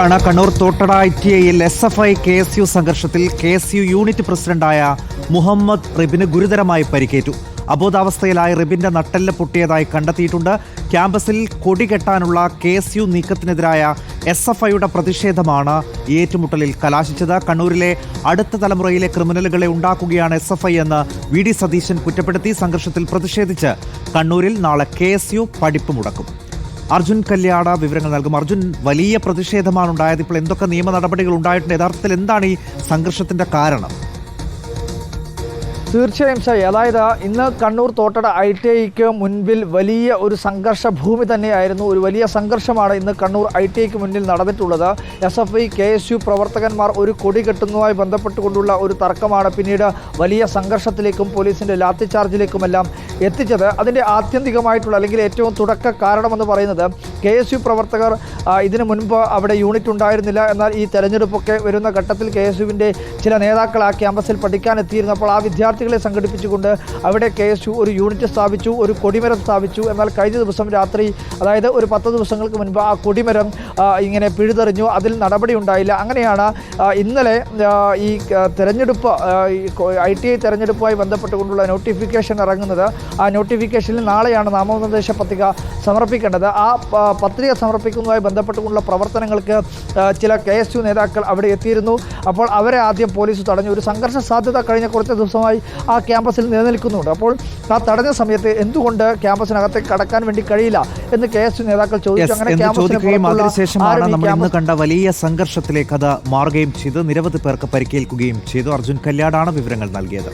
Kannur Thottada ITIയിൽ SFI KSU സംഘർഷത്തിൽ KSU unit പ്രസിഡന്റായ മുഹമ്മദ് റിബിന് ഗുരുതരമായി പരിക്കേറ്റു. അബോധാവസ്ഥയിലായ റിബിന്റെ നട്ടെല്ല് പൊട്ടിയതായി കണ്ടെത്തിയിട്ടുണ്ട്. ക്യാമ്പസിൽ കൊടികെട്ടാനുള്ള KSU നീക്കത്തിനെതിരായ SFIയുടെ പ്രതിഷേധമാണ് ഈ ഏറ്റുമുട്ടലിൽ കലാശിച്ചത്. കണ്ണൂരിലെ അടുത്ത തലമുറയിലെ ക്രിമിനലുകളെ ഉണ്ടാക്കുകയാണ് SFI എന്ന് VD സതീശൻ കുറ്റപ്പെടുത്തി. സംഘർഷത്തിൽ പ്രതിഷേധിച്ച് കണ്ണൂരിൽ നാളെ KSU പഠിപ്പ് മുടക്കും. അർജുൻ കല്യാട വിവരങ്ങൾ നൽകും. അർജുൻ, വലിയ പ്രതിഷേധമാണ് ഉണ്ടായത്. ഇപ്പോൾ എന്തൊക്കെ നിയമ നടപടികൾ ഉണ്ടായിട്ടുണ്ട്? യഥാർത്ഥത്തിൽ എന്താണ് ഈ സംഘർഷത്തിന്റെ കാരണം? തീർച്ചയായും ഷായി, അതായത് ഇന്ന് കണ്ണൂർ തോട്ടട ITIക്ക് മുൻപിൽ വലിയ ഒരു സംഘർഷ ഭൂമി തന്നെയായിരുന്നു. ഒരു വലിയ സംഘർഷമാണ് ഇന്ന് കണ്ണൂർ ITIക്ക് മുന്നിൽ നടന്നിട്ടുള്ളത്. SFI KSU പ്രവർത്തകന്മാർ ഒരു കൊടി കെട്ടുന്നതുമായി ബന്ധപ്പെട്ടുകൊണ്ടുള്ള ഒരു തർക്കമാണ് പിന്നീട് വലിയ സംഘർഷത്തിലേക്കും പോലീസിൻ്റെ ലാത്തി ചാർജിലേക്കുമെല്ലാം എത്തിച്ചത്. അതിൻ്റെ ആത്യന്തികമായിട്ടുള്ള അല്ലെങ്കിൽ ഏറ്റവും തുടക്ക കാരണമെന്ന് പറയുന്നത് KSU പ്രവർത്തകർ ഇതിനു മുൻപ് അവിടെ യൂണിറ്റ് ഉണ്ടായിരുന്നില്ല. എന്നാൽ ഈ തെരഞ്ഞെടുപ്പൊക്കെ വരുന്ന ഘട്ടത്തിൽ KSUവിൻ്റെ ചില നേതാക്കൾ ആ ക്യാമ്പസിൽ പഠിക്കാൻ എത്തിയിരുന്നപ്പോൾ ആ വിദ്യാർത്ഥികളെ സംഘടിപ്പിച്ചുകൊണ്ട് അവിടെ KSU ഒരു യൂണിറ്റ് സ്ഥാപിച്ചു, ഒരു കൊടിമരം സ്ഥാപിച്ചു. എന്നാൽ കഴിഞ്ഞ ദിവസം രാത്രി, അതായത് ഒരു 10 ദിവസങ്ങൾക്ക് മുൻപ് ആ കൊടിമരം ഇങ്ങനെ പിഴുതെറിഞ്ഞു. അതിൽ നടപടി ഉണ്ടായില്ല. അങ്ങനെയാണ് ഇന്നലെ ഈ തെരഞ്ഞെടുപ്പ് ITI തെരഞ്ഞെടുപ്പുമായി ബന്ധപ്പെട്ടുകൊണ്ടുള്ള നോട്ടിഫിക്കേഷൻ ഇറങ്ങുന്നത്. ആ നോട്ടിഫിക്കേഷനിൽ നാളെയാണ് നാമനിർദ്ദേശ പത്രിക സമർപ്പിക്കേണ്ടത്. ആ പത്രിക സമർപ്പിക്കുന്നതുമായി ബന്ധപ്പെട്ടുകൊണ്ടുള്ള പ്രവർത്തനങ്ങൾക്ക് ചില KSU നേതാക്കൾ അവിടെ എത്തിയിരുന്നു. അപ്പോൾ അവരെ ആദ്യം പോലീസ് തടഞ്ഞു. ഒരു സംഘർഷ സാധ്യത കഴിഞ്ഞ കുറച്ച് ദിവസമായി ആ ക്യാമ്പസിൽ നിലനിൽക്കുന്നുണ്ട്. അപ്പോൾ ആ തടഞ്ഞ സമയത്ത് എന്തുകൊണ്ട് ക്യാമ്പസിനകത്തേക്ക് കടക്കാൻ വേണ്ടി കഴിയില്ല എന്ന് KSU നേതാക്കൾ ചോദിച്ചു. അങ്ങനെ അതിനുശേഷമാണ് നമ്മൾ ഇന്ന് കണ്ട വലിയ സംഘർഷത്തിലേക്ക് അത് മാറുകയും ചെയ്തു. നിരവധി പേർക്ക് പരിക്കേൽക്കുകയും ചെയ്തു. അർജുൻ കല്യാടാണ് വിവരങ്ങൾ നൽകിയത്.